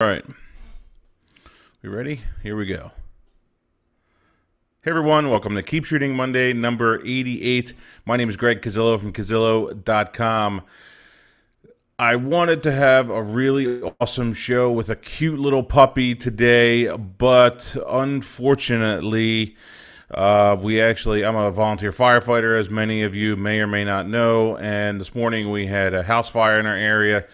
All right, we ready? Here we go. Hey everyone, welcome to Keep Shooting Monday, number 88. My name is Greg Cazillo from Cazillo.com. I wanted to have a really awesome show with a cute little puppy today, but unfortunately, I'm a volunteer firefighter, as many of you may or may not know, and this morning we had a house fire in our area.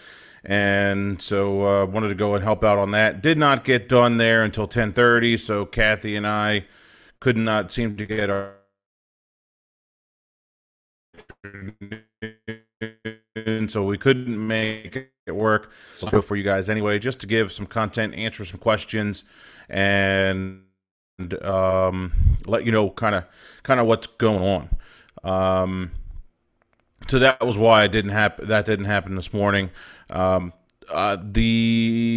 And so wanted to go and help out on that. Did not get done there until 10:30, so Kathy and I could not seem to get our and so we couldn't make it work. So for you guys anyway, just to give some content, answer some questions, and let you know kind of what's going on. So that was why it didn't happen. That didn't happen this morning. The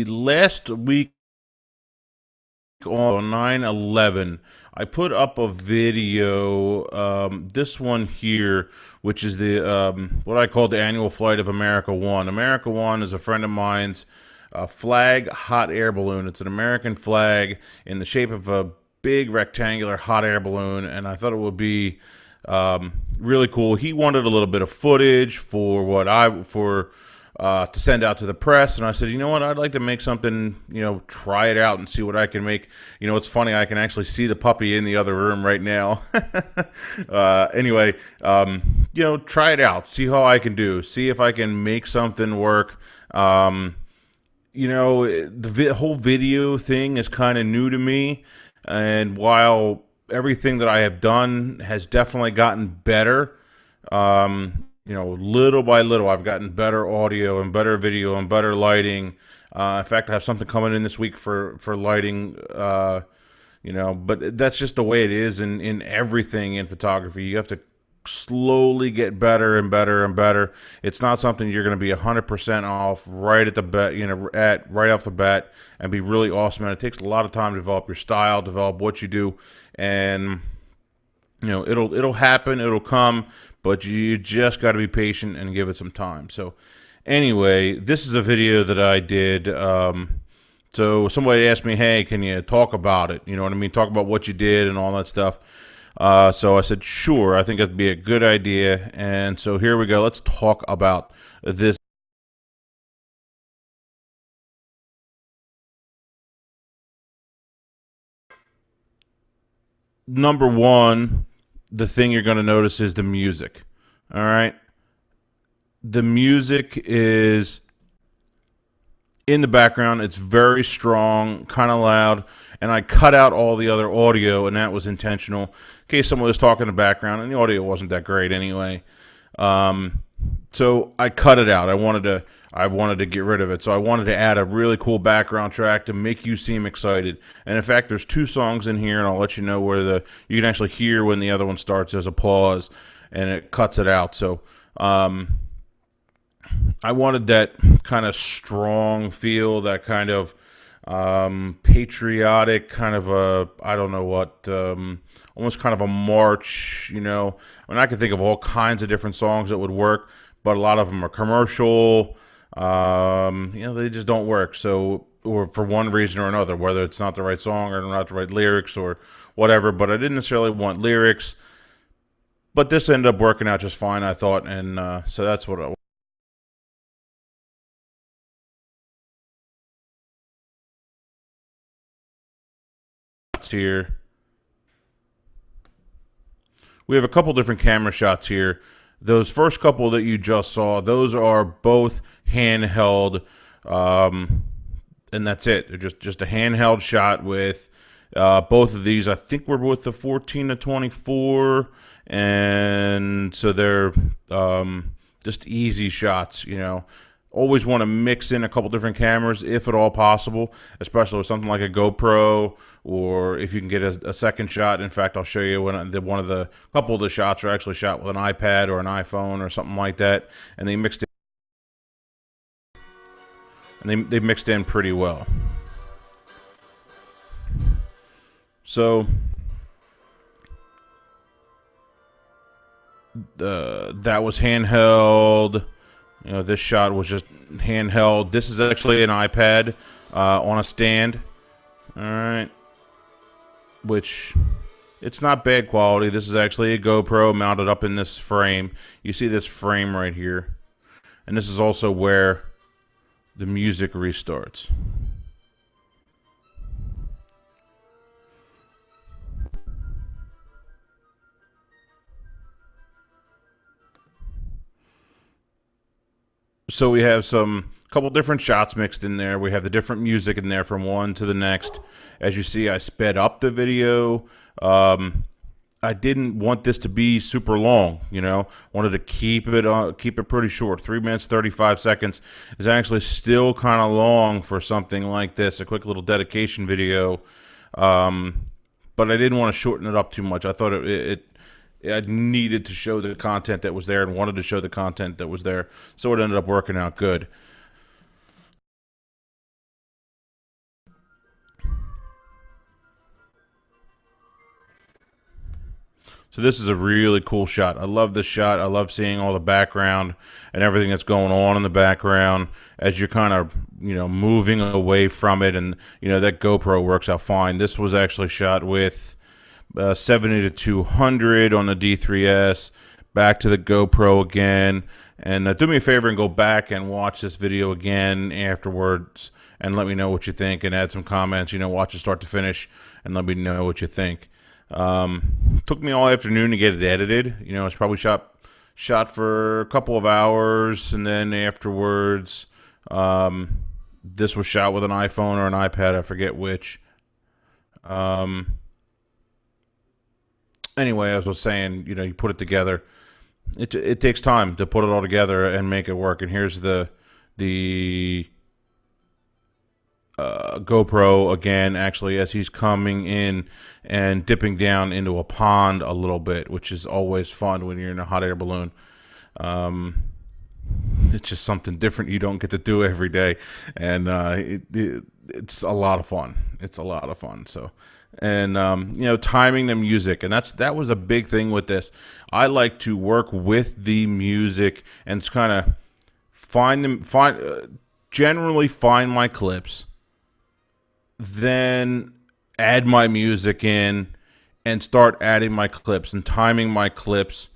last week on 9/11, I put up a video. This one here, which is the what I call the annual flight of America One. America One is a friend of mine's flag hot air balloon. It's an American flag in the shape of a big rectangular hot air balloon, and I thought it would be really cool. He wanted a little bit of footage for to send out to the press, and I said, you know what, I'd like to make something, try it out and see what I can make. It's funny, I can actually see the puppy in the other room right now. Anyway, try it out, see how I can do, see if I can make something work. The whole video thing is kind of new to me, and while everything that I have done has definitely gotten better, little by little, I've gotten better audio and better video and better lighting. In fact, I have something coming in this week for lighting, but that's just the way it is in everything in photography. You have to slowly get better and better and better. It's not something you're going to be 100% off right at the bat, right off the bat, and be really awesome. And it takes a lot of time to develop your style, develop what you do, and it'll happen, it'll come, but you just got to be patient and give it some time. So anyway, this is a video that I did. So somebody asked me, hey, can you talk about it? You know what I mean? Talk about what you did and all that stuff. So I said, sure, I think that'd be a good idea. And so here we go. Let's talk about this. Number one, the thing you're going to notice is the music. All right. The music is in the background. It's very strong, kind of loud, and I cut out all the other audio, and that was intentional in case someone was talking in the background, and the audio wasn't that great anyway. So I cut it out. I wanted to get rid of it. So I wanted to add a really cool background track to make you seem excited. And in fact, there's two songs in here, and I'll let you know where you can actually hear when the other one starts. There's a pause, and it cuts it out. So I wanted that kind of strong feel, that kind of patriotic kind of I don't know what, almost kind of a march, I can think of all kinds of different songs that would work, but a lot of them are commercial. They just don't work. So, or for one reason or another, whether it's not the right song or not the right lyrics or whatever, but I didn't necessarily want lyrics, but this ended up working out just fine, I thought. And so that's what I here. We have a couple different camera shots here. Those first couple that you just saw, those are both handheld, and that's it. They're just a handheld shot with both of these. I think we're with the 14 to 24, and so they're just easy shots, Always want to mix in a couple different cameras if at all possible, especially with something like a GoPro, or if you can get a second shot. In fact, I'll show you one of the couple of the shots are actually shot with an iPad or an iPhone or something like that, and they mixed it, and they mixed in pretty well. So that was handheld. This shot was just handheld. This is actually an iPad. on a stand. All right, which it's not bad quality. This is actually a GoPro mounted up in this frame. You see this frame right here, and this is also where the music restarts. So we have some couple different shots mixed in there. We have the different music in there from one to the next. As you see, I sped up the video. I didn't want this to be super long, you know. Wanted to keep it pretty short. 3 minutes 35 seconds is actually still kind of long for something like this, a quick little dedication video. But I didn't want to shorten it up too much. I thought I needed to show the content that was there and wanted to show the content that was there, so it ended up working out good. So this is a really cool shot. I love this shot. I love seeing all the background and everything that's going on in the background as you're kind of, you know, moving away from it, and you know that GoPro works out fine. This was actually shot with 70 to 200 on the D3S. Back to the GoPro again, and do me a favor and go back and watch this video again afterwards, and let me know what you think, and add some comments. You know, watch it start to finish, and let me know what you think. Took me all afternoon to get it edited. You know, it's probably shot for a couple of hours, and then afterwards, this was shot with an iPhone or an iPad, I forget which. Anyway, as I was saying, you know, you put it together. It takes time to put it all together and make it work. And here's the GoPro again, actually, as he's coming in and dipping down into a pond a little bit, which is always fun when you're in a hot air balloon. It's just something different you don't get to do every day, and it's a lot of fun. It's a lot of fun. So, and you know, timing the music, and that was a big thing with this. I like to work with the music and kind of generally find my clips, then add my music in, and start adding my clips and timing my clips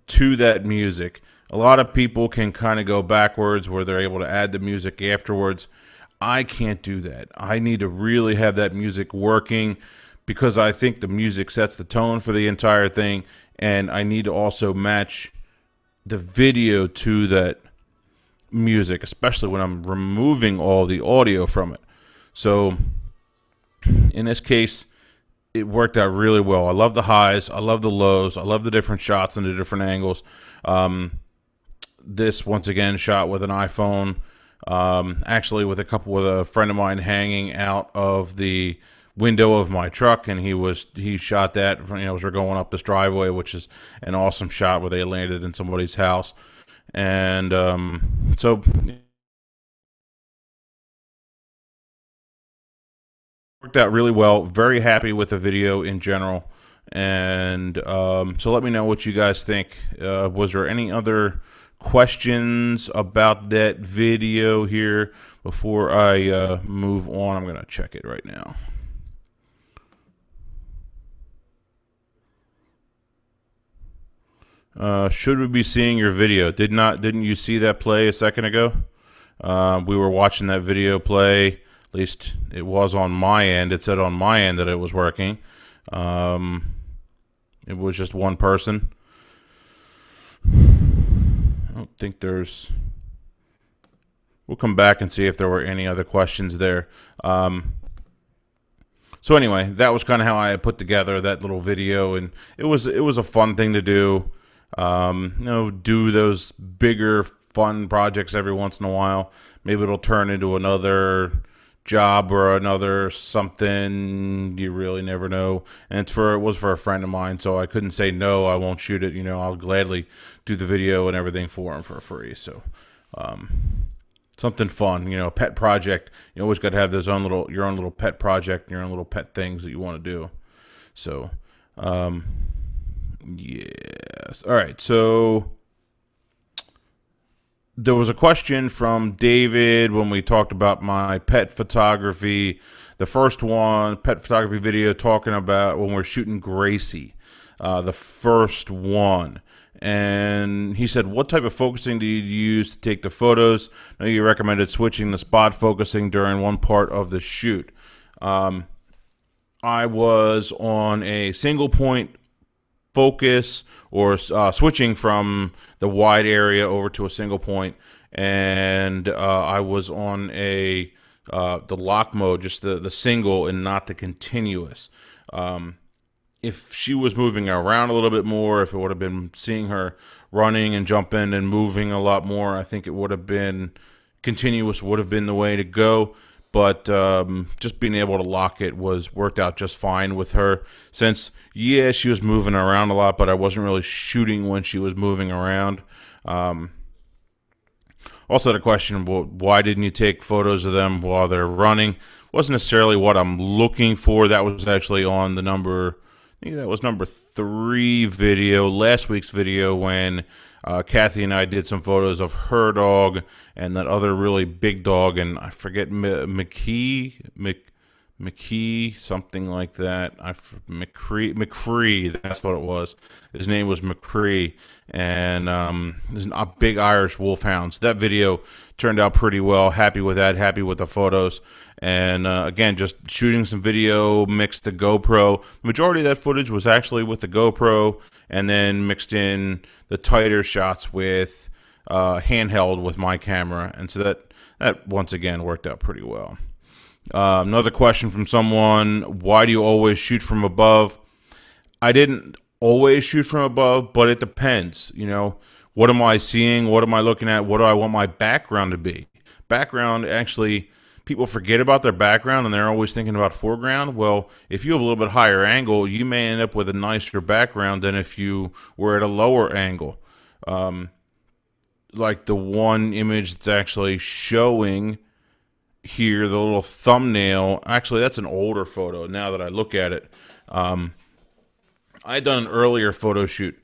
to that music. A lot of people can kind of go backwards where they're able to add the music afterwards. I can't do that. I need to really have that music working, because I think the music sets the tone for the entire thing, and I need to also match the video to that music, especially when I'm removing all the audio from it. So in this case, it worked out really well. I love the highs, I love the lows, I love the different shots and the different angles. This, once again, shot with an iPhone, actually with a friend of mine hanging out of the window of my truck, and he shot that, you know, as we're going up this driveway, which is an awesome shot where they landed in somebody's house. And so worked out really well. Very happy with the video in general. And so let me know what you guys think. Was there any other questions about that video here before I move on? I'm going to check it right now. Should we be seeing your video? Didn't you see that play a second ago? We were watching that video play. At least it was on my end. It said on my end that it was working. It was just one person. I don't think there's... We'll come back and see if there were any other questions there. So anyway, that was kind of how I put together that little video, and it was a fun thing to do. You know, do those bigger fun projects every once in a while. Maybe it'll turn into another job or another something. You really never know. And it was for a friend of mine, so I couldn't say no, I won't shoot it. You know, I'll gladly do the video and everything for him for free. So something fun, you know, a pet project. You always got to have your own little pet project and your own little pet things that you want to do. So yes. All right, so there was a question from David when we talked about my pet photography. The first one, pet photography video, talking about when we're shooting Gracie, the first one. And he said, what type of focusing do you use to take the photos? I know you recommended switching the spot focusing during one part of the shoot. I was on a single point focus, or switching from the wide area over to a single point, and I was on the lock mode, just the single and not the continuous. If she was moving around a little bit more, if it would have been seeing her running and jumping and moving a lot more, I think it would have been continuous, would have been the way to go. But just being able to lock it worked out just fine with her, since, yeah, she was moving around a lot, but I wasn't really shooting when she was moving around. Also, the question, well, why didn't you take photos of them while they're running? Wasn't necessarily what I'm looking for. That was actually on the number, I think that was number 3 video, last week's video, when Kathy and I did some photos of her dog and that other really big dog, and I forget, McKee, something like that. McCree, that's what it was. His name was McCree, and there's a big Irish wolfhound. So that video turned out pretty well. Happy with that. Happy with the photos. And again, just shooting some video, mixed the GoPro. The majority of that footage was actually with the GoPro, and then mixed in the tighter shots with handheld with my camera. And so that once again worked out pretty well. Another question from someone, why do you always shoot from above? I didn't always shoot from above, but it depends. You know, what am I seeing? What am I looking at? What do I want my background to be? Background, actually, people forget about their background and they're always thinking about foreground. Well, if you have a little bit higher angle, you may end up with a nicer background than if you were at a lower angle. Like the one image that's actually showing here, the little thumbnail, actually that's an older photo now that I look at it. I had done an earlier photo shoot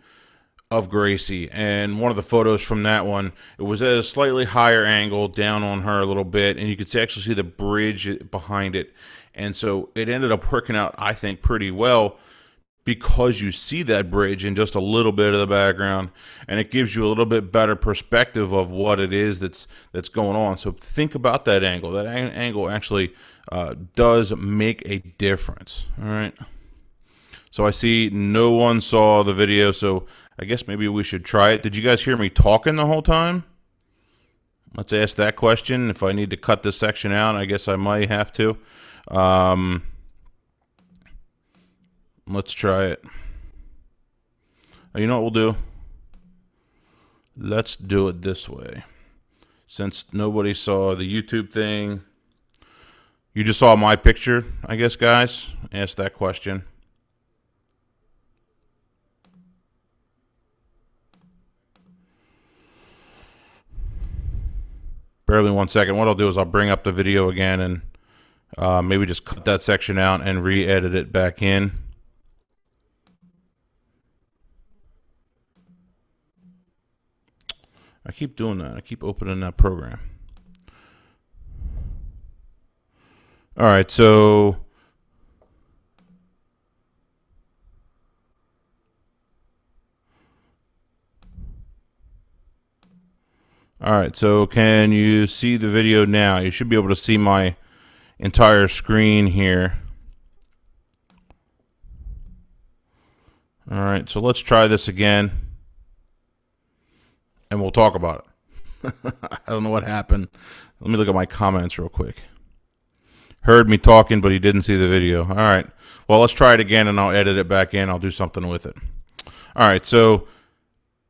of Gracie, and one of the photos from that one, it was at a slightly higher angle down on her a little bit, and you could actually see the bridge behind it. And so it ended up working out, I think, pretty well, because you see that bridge in just a little bit of the background, and it gives you a little bit better perspective of what it is that's going on. So think about that angle. That angle actually does make a difference. All right. So I see no one saw the video, so I guess maybe we should try it. Did you guys hear me talking the whole time? Let's ask that question. If I need to cut this section out, I guess I might have to. Let's try it. You know what we'll do? Let's do it this way. Since nobody saw the YouTube thing, you just saw my picture, I guess, guys. Ask that question. Bear with me 1 second. What I'll do is I'll bring up the video again and maybe just cut that section out and re-edit it back in. I keep doing that. I keep opening that program. All right, so can you see the video now? You should be able to see my entire screen here. All right, so let's try this again, and we'll talk about it. I don't know what happened. Let me look at my comments real quick. Heard me talking, but he didn't see the video. All right, well, let's try it again, and I'll edit it back in. I'll do something with it. All right, so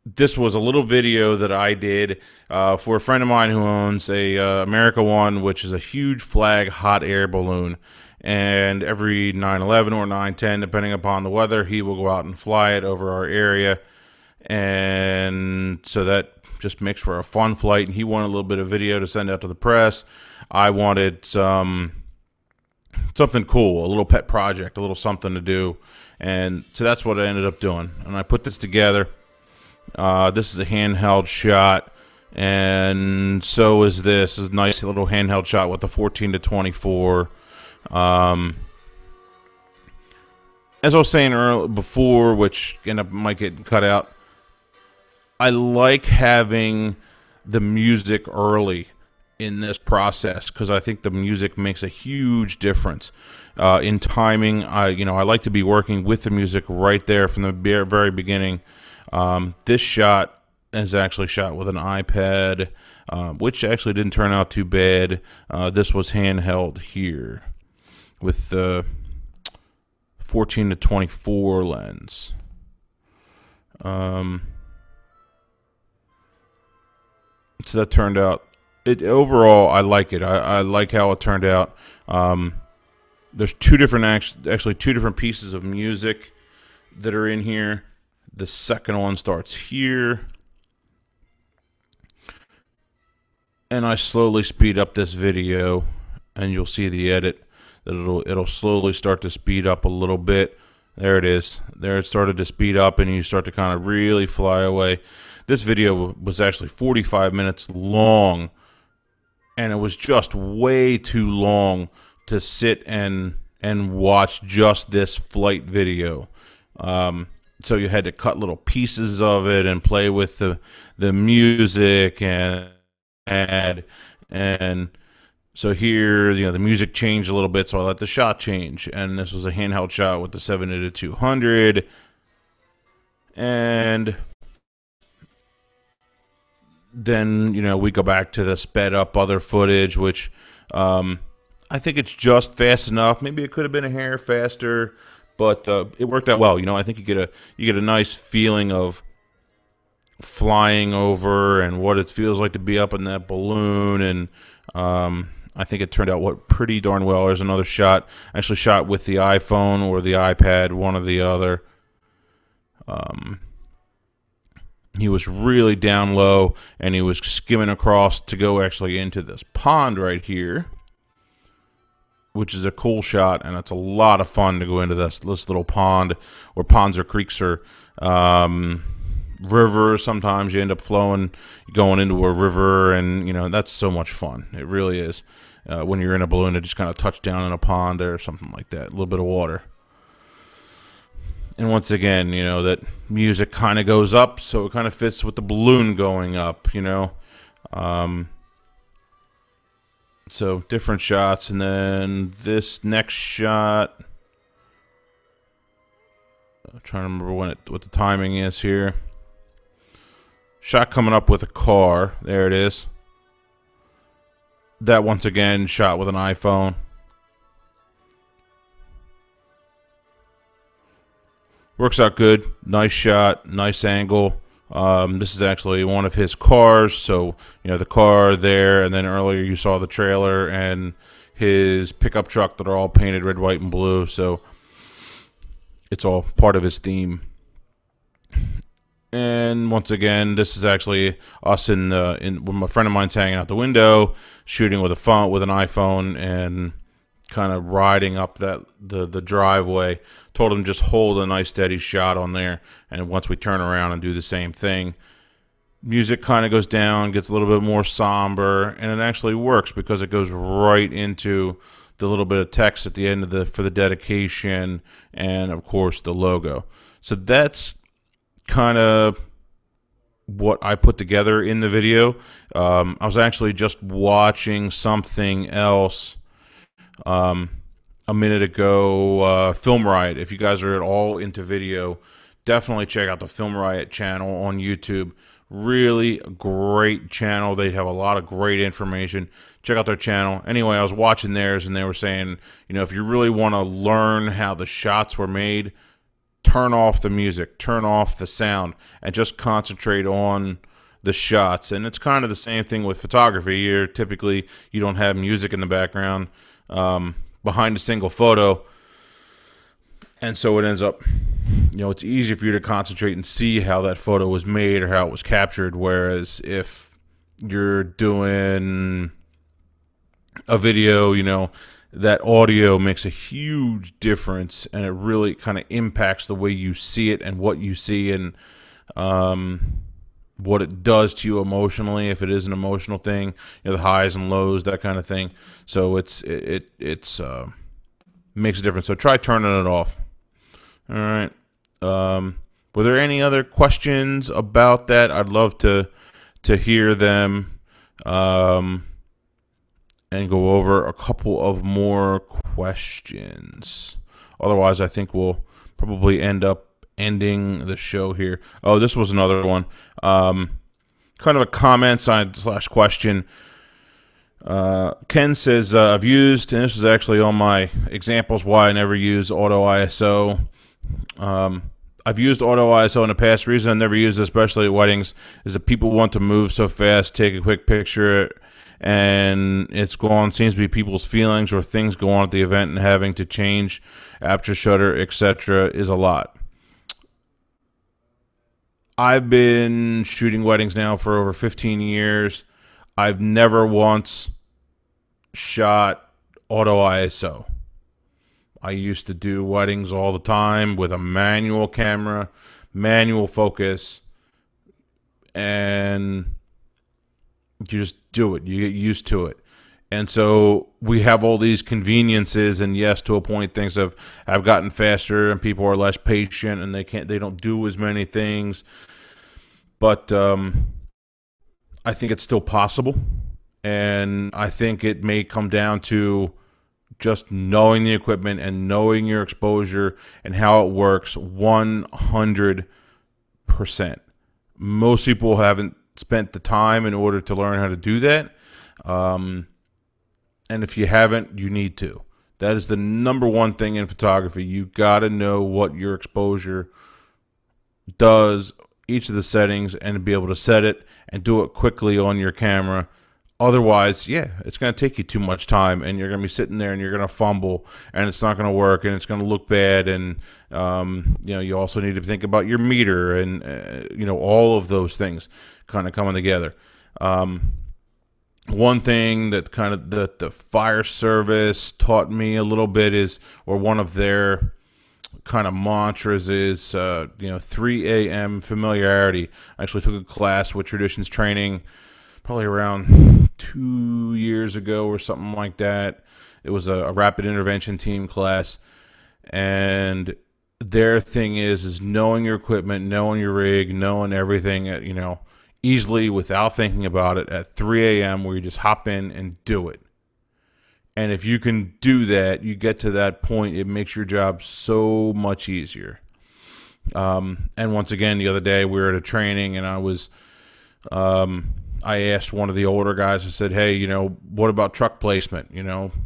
this was a little video that I did for a friend of mine who owns a America One, which is a huge flag hot air balloon. And every 9/11 or 9/10, depending upon the weather, he will go out and fly it over our area. And so that just makes for a fun flight. And he wanted a little bit of video to send out to the press. I wanted something cool, a little pet project, a little something to do. And so that's what I ended up doing. And I put this together. This is a handheld shot, and so is this. Is a nice little handheld shot with the 14-24. As I was saying earlier before, which might get cut out, I like having the music early in this process because I think the music makes a huge difference in timing. I like to be working with the music right there from the very beginning. This shot is actually shot with an iPad, which actually didn't turn out too bad. This was handheld here with the 14-24 lens. So that turned out. Overall, I like it. I like how it turned out. There's two different pieces of music that are in here. The second one starts here, and I slowly speed up this video, and you'll see the edit that it'll slowly start to speed up a little bit. There it is. There it started to speed up, and you start to kind of really fly away. This video was actually 45 minutes long, and it was just way too long to sit and watch just this flight video. So you had to cut little pieces of it and play with the music and so here, the music changed a little bit, so I let the shot change. And this was a handheld shot with the 70-200, and then we go back to the sped up other footage, which I think it's just fast enough. Maybe it could have been a hair faster, but it worked out well. I think you get a nice feeling of flying over and what it feels like to be up in that balloon, and I think it turned out pretty darn well. There's another shot, actually shot with the iPhone or the iPad, one or the other. He was really down low, and he was skimming across to go actually into this pond right here, which is a cool shot, and it's a lot of fun to go into this little pond, or ponds or creeks or rivers. Sometimes you end up going into a river, and that's so much fun. It really is. When you're in a balloon, to just kind of touch down in a pond or something like that, a little bit of water. And once again, that music kind of goes up, so it kind of fits with the balloon going up, So different shots, and then this next shot, I'm trying to remember what the timing is here. Shot coming up with a car. There it is. That once again shot with an iPhone. Works out good. Nice shot. Nice angle. This is actually one of his cars. So, the car there, and then earlier you saw the trailer and his pickup truck that are all painted red, white, and blue. So it's all part of his theme. And once again, this is actually us when a friend of mine's hanging out the window, shooting with an iPhone, and kind of riding up the driveway. Told him just hold a nice steady shot on there, and once we turn around and do the same thing, music kind of goes down, gets a little bit more somber, and it actually works because it goes right into the little bit of text at the end for the dedication, and of course the logo. So that's kind of what I put together in the video. I was actually just watching something else a minute ago, Film Riot. If you guys are at all into video, definitely check out the Film Riot channel on YouTube. Really great channel. They have a lot of great information. Check out their channel. Anyway, I was watching theirs, and they were saying, if you really want to learn how the shots were made, turn off the music, turn off the sound, and just concentrate on the shots. And it's kind of the same thing with photography. Here, typically, you don't have music in the background behind a single photo, and so it ends up, it's easy for you to concentrate and see how that photo was made or how it was captured. Whereas if you're doing a video, that audio makes a huge difference, and it really kind of impacts the way you see it and what you see. And what it does to you emotionally, if it is an emotional thing, the highs and lows, that kind of thing. So it's makes a difference. So try turning it off. All right. Were there any other questions about that? I'd love to hear them, and go over a couple of more questions. Otherwise, I think we'll probably end up ending the show here. Oh, this was another one. Kind of a comment / question. Ken says, I've used, and this is actually on my examples why I never use auto ISO. I've used auto ISO in the past. The reason I never used it, especially at weddings, is that people want to move so fast, take a quick picture, and it's gone. Seems to be people's feelings or things go on at the event, and having to change aperture shutter, etc., is a lot. I've been shooting weddings now for over 15 years. I've never once shot auto ISO. I used to do weddings all the time with a manual camera, manual focus, and you just do it. You get used to it. And so we have all these conveniences, and yes, to a point, things have gotten faster, and people are less patient, and they don't do as many things. But I think it's still possible, and I think it may come down to just knowing the equipment and knowing your exposure and how it works 100%. Most people haven't spent the time in order to learn how to do that. And if you haven't, you need to. That is the number one thing in photography. You got to know what your exposure does, each of the settings, and be able to set it and do it quickly on your camera. Otherwise, yeah, it's going to take you too much time, and you're going to be sitting there and you're going to fumble, and it's not going to work, and it's going to look bad. And you also need to think about your meter and all of those things kind of coming together. One thing that kind of the fire service taught me a little bit is, or one of their kind of mantras is 3 a.m. familiarity. I actually took a class with Traditions Training probably around 2 years ago or something like that. It was a rapid intervention team class, and their thing is knowing your equipment, knowing your rig, knowing everything at, easily without thinking about it at 3 a.m. where you just hop in and do it. And if you can do that, you get to that point, it makes your job so much easier. And once again, the other day we were at a training, and I asked one of the older guys, I said, hey, what about truck placement?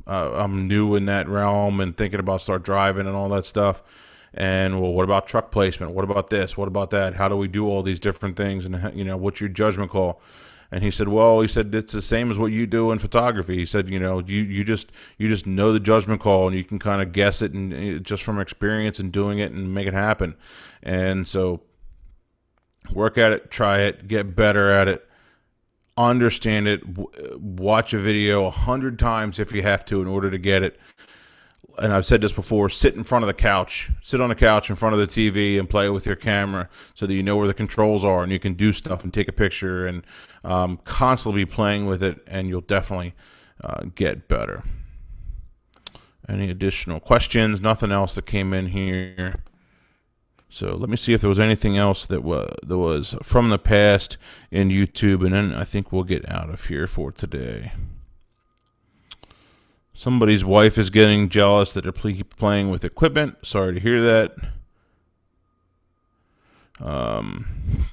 I'm new in that realm and thinking about start driving and all that stuff. And, well, what about truck placement? What about this? What about that? How do we do all these different things? And, what's your judgment call? And he said, it's the same as what you do in photography. He said, you just know the judgment call, and you can kind of guess it, and just from experience and doing it and make it happen. And so work at it, try it, get better at it, understand it, watch a video 100 times if you have to in order to get it. And I've said this before, sit on the couch in front of the TV and play with your camera so that you know where the controls are and you can do stuff and take a picture, and constantly be playing with it, and you'll definitely get better. Any additional questions? Nothing else that came in here. So let me see if there was anything else that was from the past in YouTube, and then I think we'll get out of here for today. Somebody's wife is getting jealous that they keep playing with equipment. Sorry to hear that.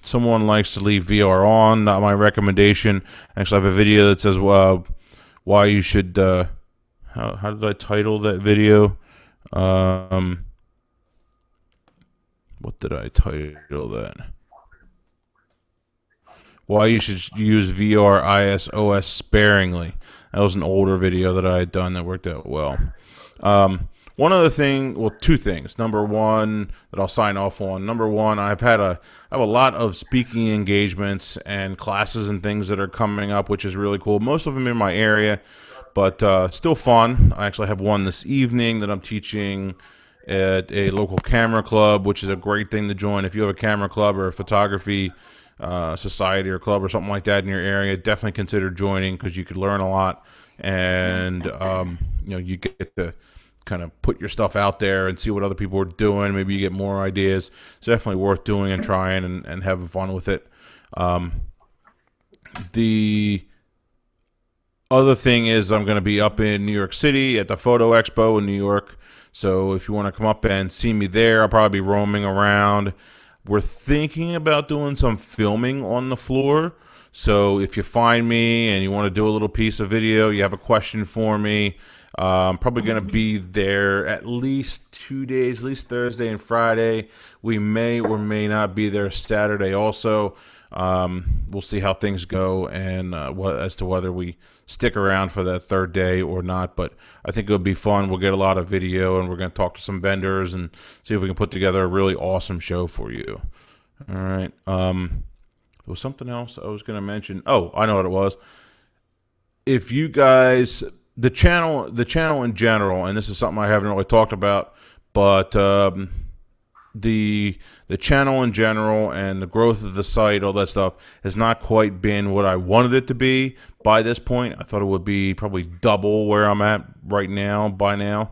Someone likes to leave VR on. Not my recommendation. Actually, I have a video that says why you should. How did I title that video? What did I title that? Why you should use VR ISOS sparingly. That was an older video that I had done that worked out well. One other thing, two things. Number one, that I'll sign off on. Number one, I have a lot of speaking engagements and classes and things that are coming up, which is really cool. Most of them in my area, but still fun. I actually have one this evening that I'm teaching at a local camera club, which is a great thing to join. If you have a camera club or a photography society or club or something like that in your area, definitely consider joining, because you could learn a lot, and you get to kind of put your stuff out there and see what other people are doing. Maybe you get more ideas. It's definitely worth doing and trying and having fun with it. The other thing is, I'm going to be up in New York City at the Photo Expo in New York. So if you want to come up and see me there, I'll probably be roaming around. We're thinking about doing some filming on the floor. So if you find me and you want to do a little piece of video, you have a question for me, I'm probably going to be there at least 2 days, at least Thursday and Friday. We may or may not be there Saturday also. We'll see how things go, and as to whether we stick around for that third day or not. But I think it'll be fun. We'll get a lot of video, and we're going to talk to some vendors and see if we can put together a really awesome show for you. All right. There was something else I was going to mention. Oh, I know what it was. If you guys, the channel in general, and this is something I haven't really talked about, but the channel in general and the growth of the site, all that stuff, has not quite been what I wanted it to be by this point. I thought it would be probably double where I'm at right now by now.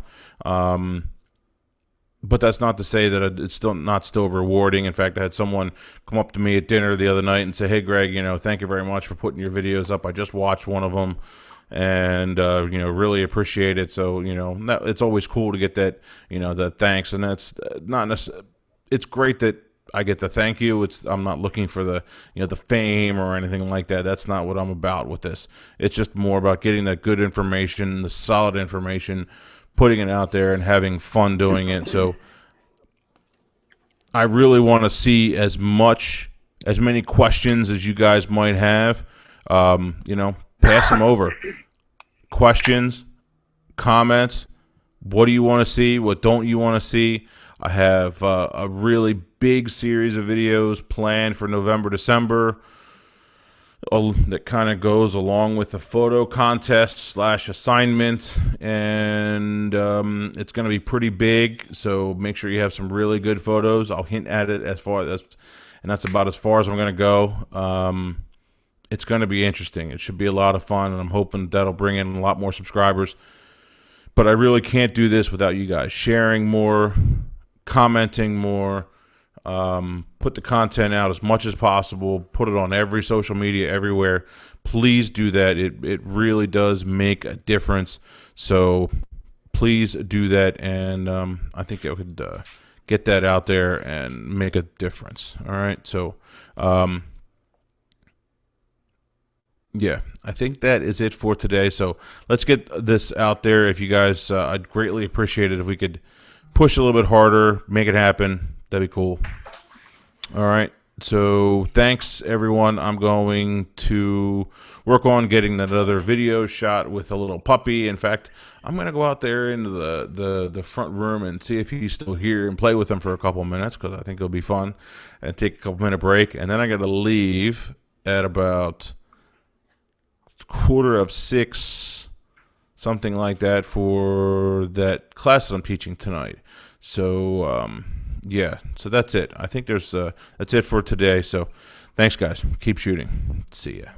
But that's not to say that it's still rewarding. In fact, I had someone come up to me at dinner the other night and say, "Hey, Greg, thank you very much for putting your videos up. I just watched one of them, and really appreciate it." So it's always cool to get that that thanks, and that's not necessarily. It's great that I get the thank you. I'm not looking for the the fame or anything like that. That's not what I'm about with this. It's just more about getting that good information, the solid information, putting it out there and having fun doing it. So I really want to see as many questions as you guys might have. Pass them over. Questions, comments. What do you want to see? What don't you want to see? I have a really big series of videos planned for November, December that kind of goes along with the photo contest / assignment, and it's going to be pretty big, so make sure you have some really good photos. I'll hint at it and that's about as far as I'm going to go. It's going to be interesting. It should be a lot of fun, and I'm hoping that'll bring in a lot more subscribers. But I really can't do this without you guys sharing more, commenting more, put the content out as much as possible, put it on every social media, everywhere. Please do that. It really does make a difference. So please do that, and I think I could get that out there and make a difference. All right, so yeah, I think that is it for today. So let's get this out there. If you guys, I'd greatly appreciate it if we could push a little bit harder, make it happen. That'd be cool. All right. So thanks, everyone. I'm going to work on getting that other video shot with a little puppy. In fact, I'm going to go out there into the front room and see if he's still here and play with him for a couple minutes, because I think it'll be fun, and take a couple-minute break. And then I got to leave at about 5:45, something like that, for that class that I'm teaching tonight. So yeah, so that's it. I think that's it for today. So thanks, guys. Keep shooting. See ya.